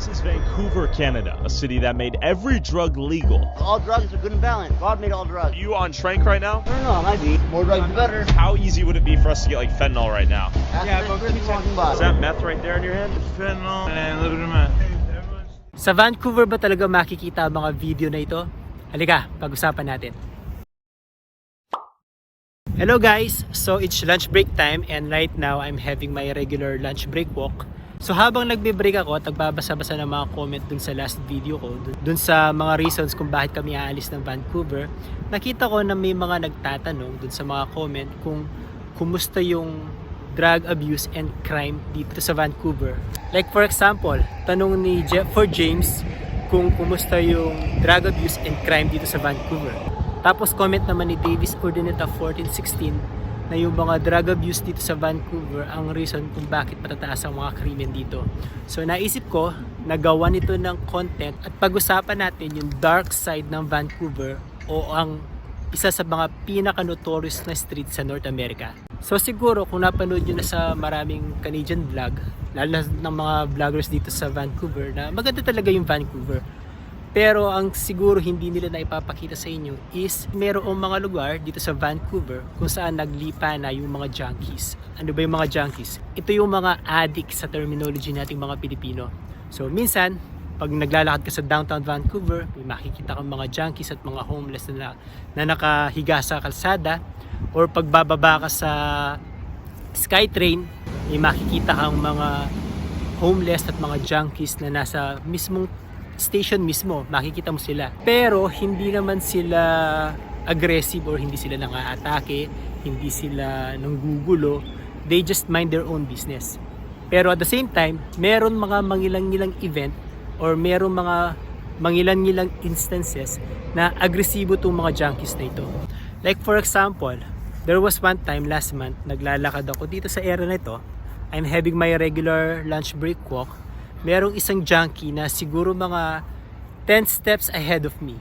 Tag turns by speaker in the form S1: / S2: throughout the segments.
S1: This is Vancouver, Canada, a city that made every drug legal.
S2: All drugs are good and balanced. God made all drugs.
S1: Are you on trank right now?
S2: I don't know, it might be. More drugs the better.
S1: How easy would it be for us to get like fentanyl right now?
S2: Yeah, but really walking by.
S1: Is that meth right there in your hand?
S3: Fentanyl and a little bit of meth.
S4: Sa Vancouver ba talaga makikita ang mga video na ito? Halika, pag-usapan natin. Hello guys! So it's lunch break time and right now I'm having my regular lunch break walk. So habang nagbe-break ako at nagbabasa-basa ng mga comment dun sa last video ko, dun sa mga reasons kung bakit kami aalis ng Vancouver, nakita ko na may mga nagtatanong dun sa mga comment kung kumusta yung drug abuse and crime dito sa Vancouver. Like for example, tanong ni for James kung kumusta yung drug abuse and crime dito sa Vancouver. Tapos comment naman ni Davis Urdaneta 1416 na yung mga drug abuse dito sa Vancouver ang reason kung bakit patataas ang mga krimen dito. So naisip ko, nagawa nito ng content at pag-usapan natin yung dark side ng Vancouver o ang isa sa mga pinaka-notorious na street sa North America. So siguro kung napanood nyo na sa maraming Canadian vlog, lalo na ng mga vloggers dito sa Vancouver, na maganda talaga yung Vancouver. Pero ang siguro hindi nila na ipapakita sa inyo is mayroong mga lugar dito sa Vancouver kung saan naglipa na yung mga junkies. Ano ba yung mga junkies? Ito yung mga addict sa terminology nating mga Pilipino. So minsan, pag naglalakad ka sa downtown Vancouver, may makikita kang mga junkies at mga homeless na nakahiga sa kalsada. Or pag bababa ka sa SkyTrain, may makikita kang mga homeless at mga junkies na nasa mismong station mismo, makikita mo sila. Pero hindi naman sila aggressive or hindi sila nang-aatake, hindi sila nanggugulo. They just mind their own business. Pero at the same time, meron mga mangilang-ngilang event or meron mga mangilang-ngilang instances na agresibo itong mga junkies na ito. Like for example, there was one time last month, naglalakad ako dito sa area na ito. I'm having my regular lunch break walk. Merong isang junkie na siguro mga 10 steps ahead of me.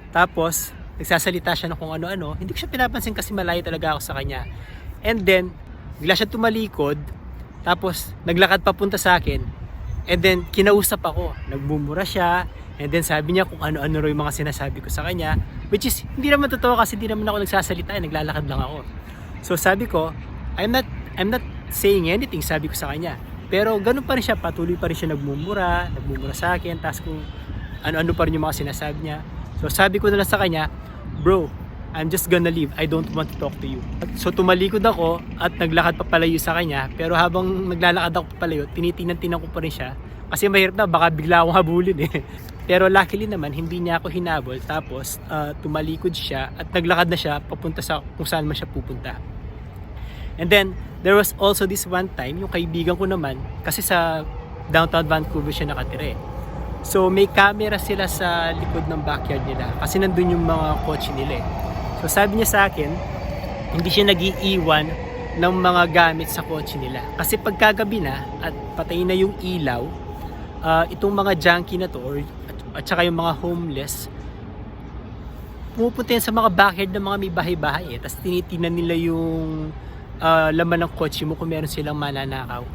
S4: Tapos, nagsasalita siya ng kung ano-ano. Hindi ko siya pinapansin kasi malayo talaga ako sa kanya. And then, bigla siya tumalikod. Tapos, naglakad papunta sa akin. And then, kinausap ako. Nagmumura siya. And then, sabi niya kung ano-ano rin yung mga sinasabi ko sa kanya. Which is, hindi naman totoo kasi hindi naman ako nagsasalita. Naglalakad lang ako. So, sabi ko, I'm not saying anything, sabi ko sa kanya. Pero ganun pa rin siya, patuloy pa rin siya nagmumura sa akin, tapos kung ano-ano pa rin yung mga sinasabi niya. So sabi ko na lang sa kanya, bro, I'm just gonna leave, I don't want to talk to you. So tumalikod ako at naglakad papalayo sa kanya, pero habang naglalakad ako papalayo, tinitingnan ko pa rin siya. Kasi mahirap na, baka bigla akong habulin eh. Pero luckily naman, hindi niya ako hinabol, tapos tumalikod siya at naglakad na siya papunta sa kung saan man siya pupunta. And then, there was also this one time, yung kaibigan ko naman, kasi sa downtown Vancouver siya nakatira. So, may camera sila sa likod ng backyard nila, kasi nandun yung mga kotse nila. So, sabi niya sa akin, hindi siya nag-iiwan ng mga gamit sa kotse nila. Kasi pagkagabi na, at patay na yung ilaw, itong mga junkie na to, at saka yung mga homeless, pumupunta yan sa mga backyard ng mga may bahay-bahay. Tapos tinitingnan nila yung laman ng kotse mo kung meron silang mananakaw.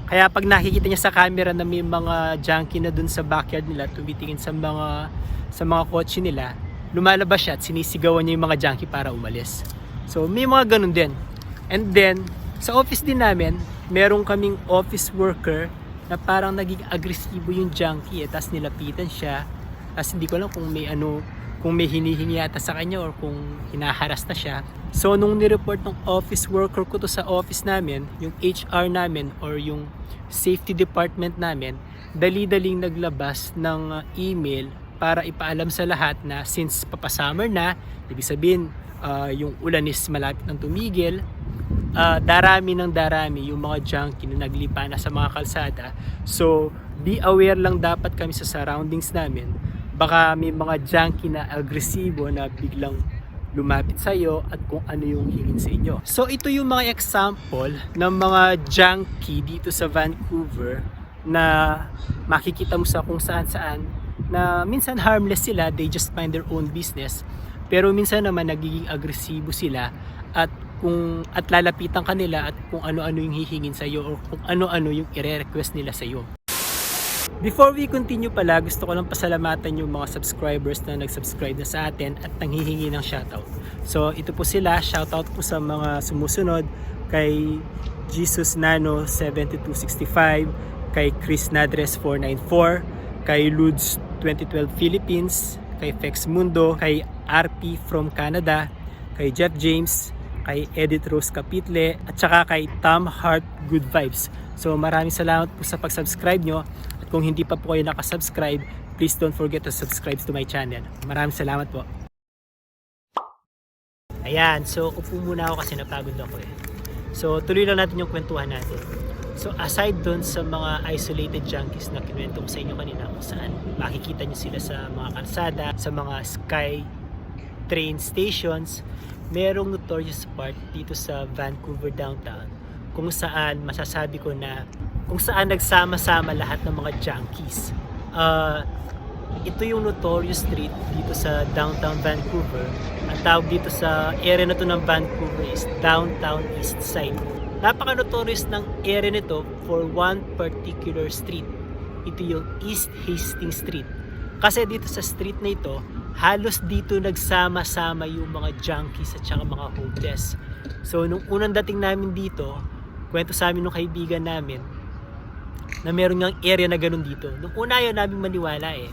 S4: Kaya pag nakikita niya sa camera na may mga junkie na dun sa backyard nila tumitingin sa mga kotse nila, lumalabas siya at sinisigawan niya yung mga junkie para umalis. So may mga ganun din. And then sa office din namin, meron kaming office worker na parang naging agresibo yung junkie tapos nilapitan siya. Tapos hindi ko alam kung may hinihingi yata sa kanya or kung hinaharas na siya. So nung nireport ng office worker ko to sa office namin, yung HR namin or yung safety department namin, dali-daling naglabas ng email para ipaalam sa lahat na since papasummer na, ibig sabihin yung ulan is malapit ng tumigil, darami yung mga junkie na naglipa na sa mga kalsada. So be aware lang dapat kami sa surroundings namin. Baka may mga junkie na agresibo na biglang lumapit sa iyo at kung ano yung hingin sa inyo. So ito yung mga example ng mga junkie dito sa Vancouver na makikita mo sa kung saan na minsan harmless sila, they just mind their own business. Pero minsan naman nagiging agresibo sila at lalapitan kanila at kung ano-ano yung hihingin sa iyo o kung ano-ano yung ire-request nila sa iyo. Before we continue pala, gusto ko lang pasalamatan yung mga subscribers na nag-subscribe na sa atin at nanghihingi ng shoutout. So ito po sila, shoutout po sa mga sumusunod, kay Jesus Nano 7265, kay Chris Nadres 494, kay Ludes 2012 Philippines, kay Fex Mundo, kay RP from Canada, kay Jeff James, kay Edith Rose Capitle, at saka kay Tom Hart Good Vibes. So maraming salamat po sa pag-subscribe nyo. At kung hindi pa po kayo nakasubscribe, please don't forget to subscribe to my channel. Maraming salamat po. Ayan, so upo muna ako kasi napagod ako eh. So tuloy lang natin yung kwentuhan natin. So aside doon sa mga isolated junkies na kinuwento ko sa inyo kanina kung saan makikita nyo sila sa mga kalsada, sa mga sky train stations, merong notorious part dito sa Vancouver downtown kung saan masasabi ko na kung saan nagsama-sama lahat ng mga junkies. Ito yung notorious street dito sa downtown Vancouver. Ang tawag dito sa area na to ng Vancouver is Downtown East Side. Napaka-notorious ng area nito for one particular street. Ito yung East Hastings Street. Kasi dito sa street na ito, halos dito nagsama-sama yung mga junkies at saka mga homeless. So nung unang dating namin dito, kwento sa amin ng kaibigan namin na meron ngang area na ganun dito. Nung una yun namin maniwala eh.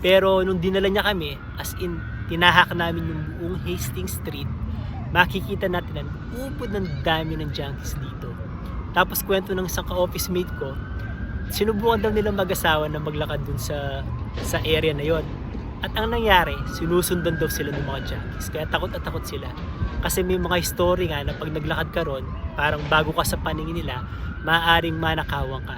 S4: Pero nung dinala niya kami, as in tinahak namin yung buong Hastings Street, makikita natin na upod ng dami ng junkies dito. Tapos kwento ng isang ka-office mate ko, sinubukan daw nilang mag-asawa na maglakad dun sa area na yon. At ang nangyari, sinusundan daw sila ng mga junkies. Kaya takot at takot sila. Kasi may mga history nga na pag naglakad ka ron, parang bago ka sa paningin nila, maaaring manakawan ka.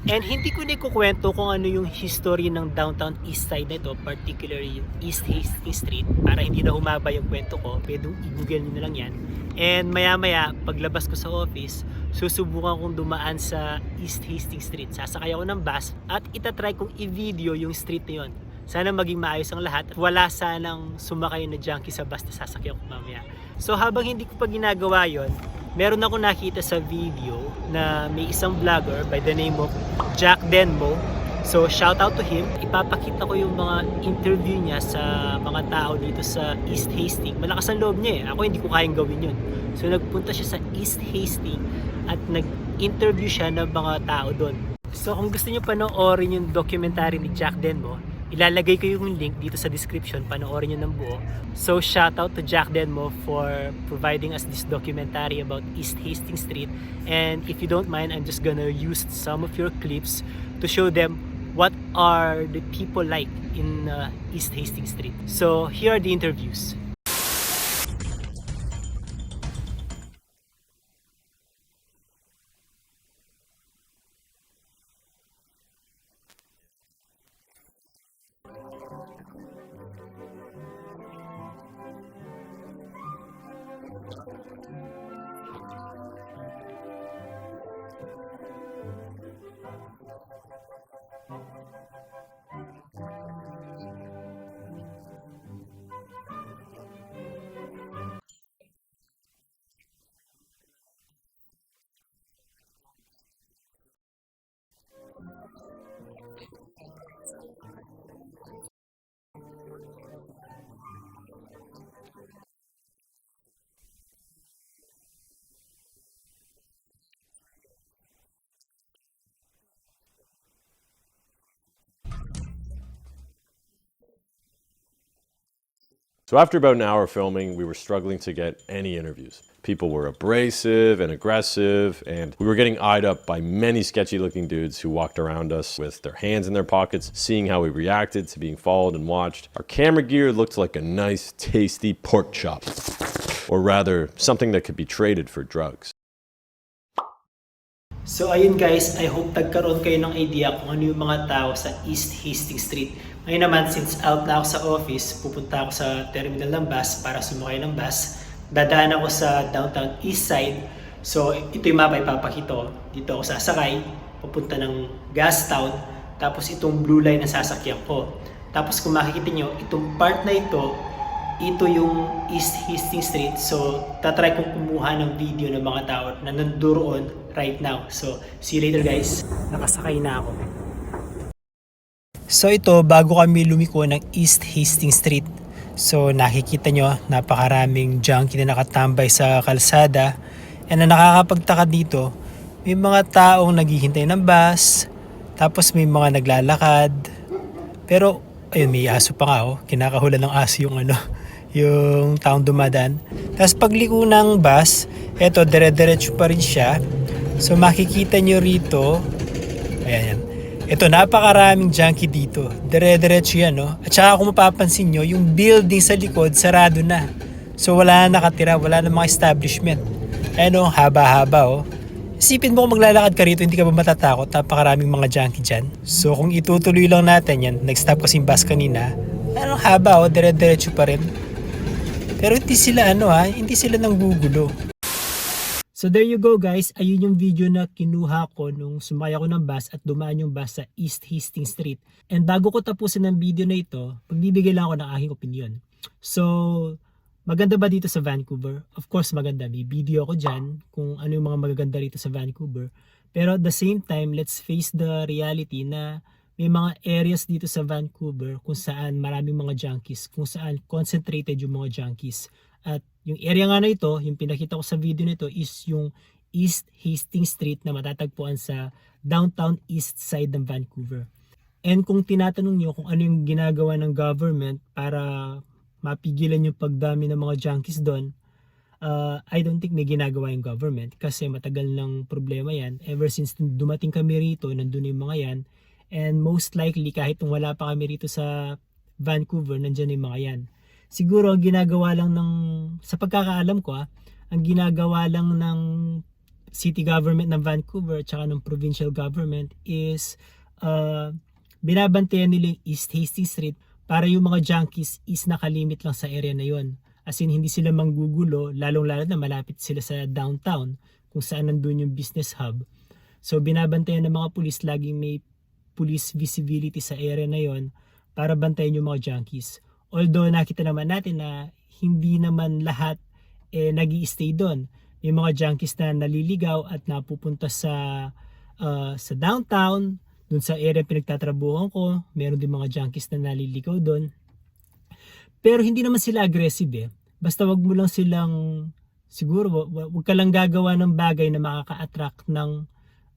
S4: And hindi ko na ikukwento kung ano yung history ng downtown east side na ito, particularly yung East Hastings Street, para hindi na humaba yung kwento ko. Pwede i-google nyo na lang yan. And maya-maya, paglabas ko sa office, susubukan kong dumaan sa East Hastings Street. Sasakay ako ng bus at itatry kong i-video yung street na yun. Sana maging maayos ang lahat. Wala sanang sumakay na junkie sa bus na sasakyan ko mamaya. So habang hindi ko pa ginagawa yon, meron ako nakita sa video na may isang vlogger by the name of Jack Denmo. So shout out to him. Ipapakita ko yung mga interview niya sa mga tao dito sa East Hastings. Malakas ang loob niya eh. Ako hindi ko kayang gawin yun. So nagpunta siya sa East Hastings at nag-interview siya ng mga tao doon. So kung gusto niyo panoorin yung documentary ni Jack Denmo, ilalagay ko yung link dito sa description, panoorin nyo ng buo. So shout out to Jack Denmo for providing us this documentary about East Hastings Street. And if you don't mind, I'm just gonna use some of your clips to show them what are the people like in East Hastings Street. So here are the interviews.
S5: So after about an hour filming, we were struggling to get any interviews. People were abrasive and aggressive, and we were getting eyed up by many sketchy looking dudes who walked around us with their hands in their pockets, seeing how we reacted to being followed and watched. Our camera gear looked like a nice, tasty pork chop, or rather, something that could be traded for drugs.
S4: So ayun guys, I hope nagkaroon kayo ng idea kung ano yung mga tao sa East Hastings Street. Ngayon naman, since out na ako sa office, pupunta ako sa terminal ng bus para sumakay ng bus. Dadaan ako sa downtown east side. So ito yung mapa ipapakita ko. Dito ako sasakay, pupunta ng Gastown. Tapos itong blue line na sasakyan ko. Tapos kung makikita nyo, itong part na ito yung East Hastings Street. So tatry kong kumuha ng video ng mga tao na nandoon right now. So see you later guys. Nakasakay na ako. So ito, bago kami lumiko ng East Hastings Street. So nakikita nyo, napakaraming junkie na nakatambay sa kalsada. And na nakakapagtaka dito, may mga taong naghihintay ng bus, tapos may mga naglalakad. Pero ayun, may aso pa nga kinakahulan ng aso yung yung taong dumadaan. Tapos pagliko ng bus, eto dire-diretso pa rin siya. So makikita nyo rito, ayan. Ito, napakaraming junkie dito. Dire-diretso yan, no? At saka kung mapapansin nyo, yung building sa likod, sarado na. So wala na nakatira, wala na mga establishment. Ayan, haba-haba, Isipin mo kung maglalakad ka rito, hindi ka ba matatakot? Napakaraming mga junkie dyan. So kung itutuloy lang natin yan, nag-stop kasing bus kanina, haba, dire-diretso pa rin. Pero hindi sila, hindi sila nanggugulo. So there you go guys, ayun yung video na kinuha ko nung sumakay ako ng bus at dumaan yung bus sa East Hastings Street. And bago ko tapusin ang video na ito, pagbibigay lang ako ng aking opinion. So, maganda ba dito sa Vancouver? Of course maganda, may video ako dyan kung ano yung mga magaganda rito sa Vancouver. Pero at the same time, let's face the reality na may mga areas dito sa Vancouver kung saan maraming mga junkies, kung saan concentrated yung mga junkies. At yung area nga na ito, yung pinakita ko sa video nito is yung East Hastings Street na matatagpuan sa downtown east side ng Vancouver. And kung tinatanong nyo kung ano yung ginagawa ng government para mapigilan yung pagdami ng mga junkies doon, I don't think may ginagawa yung government kasi matagal ng problema yan. Ever since dumating kami rito, nandun yung mga yan. And most likely kahit nung wala pa kami rito sa Vancouver, nandyan yung mga yan. Siguro ang ginagawa lang sa pagkakaalam ko ang ginagawa lang ng city government ng Vancouver at saka ng provincial government is binabantayan nila yung East Hastings Street para yung mga junkies is nakalimit lang sa area na yon. As in hindi sila manggugulo, lalong-lalo na malapit sila sa downtown kung saan nandun yung business hub. So binabantayan ng mga pulis, laging may police visibility sa area na yon para bantayan yung mga junkies. Although nakita naman natin na hindi naman lahat nag-i-stay doon. May mga junkies na naliligaw at napupunta sa downtown, doon sa area pinagtatrabuhan ko. Meron din mga junkies na naliligaw doon. Pero hindi naman sila aggressive Basta wag mo lang silang, siguro wag ka lang gagawa ng bagay na makaka-attract ng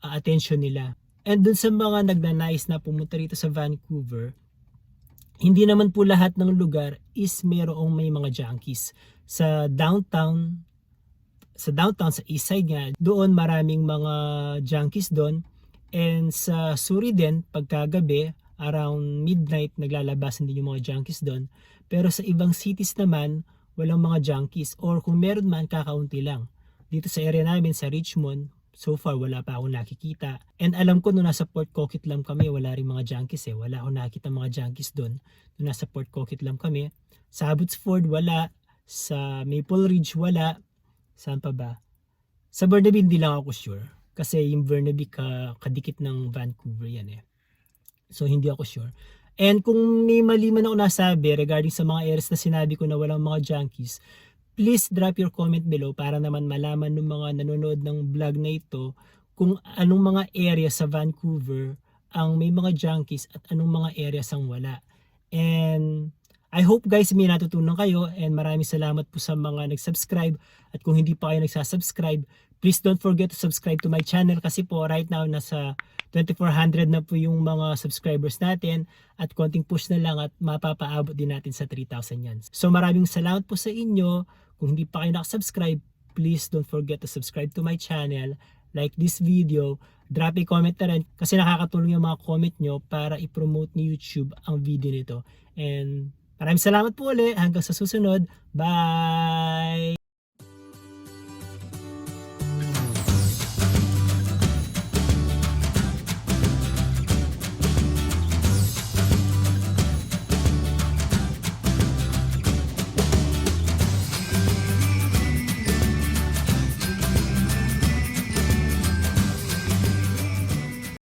S4: attention nila. And doon sa mga nagnanais na pumunta rito sa Vancouver, hindi naman po lahat ng lugar is may mga junkies. Sa downtown, sa east side nga, doon maraming mga junkies doon. And sa Surrey din, pagkagabi, around midnight, naglalabasan din yung mga junkies doon. Pero sa ibang cities naman, walang mga junkies. Or kung meron man, kakaunti lang. Dito sa area namin, sa Richmond, so far wala pa akong nakikita. And alam ko nung nasa Port Coquitlam kami, wala rin mga junkies Wala akong nakita mga junkies doon. Nung nasa Port Coquitlam kami. Sa Abbotsford wala. Sa Maple Ridge wala. Saan pa ba? Sa Burnaby hindi lang ako sure. Kasi yung Burnaby kadikit ng Vancouver yan So hindi ako sure. And kung may mali man ako nasabi regarding sa mga areas na sinabi ko na walang mga junkies, please drop your comment below para naman malaman ng mga nanonood ng vlog na ito kung anong mga areas sa Vancouver ang may mga junkies at anong mga areas ang wala. And I hope guys may natutunan kayo and maraming salamat po sa mga nag-subscribe at kung hindi pa kayo nagsasubscribe, please don't forget to subscribe to my channel kasi po right now nasa 2,400 na po yung mga subscribers natin at konting push na lang at mapapaabot din natin sa 3,000 yan. So maraming salamat po sa inyo. Kung hindi pa kayo nakasubscribe, please don't forget to subscribe to my channel, like this video, drop a comment na rin kasi nakakatulong yung mga comment nyo para i-promote ni YouTube ang video nito. And maraming salamat po ulit. Hanggang sa susunod. Bye!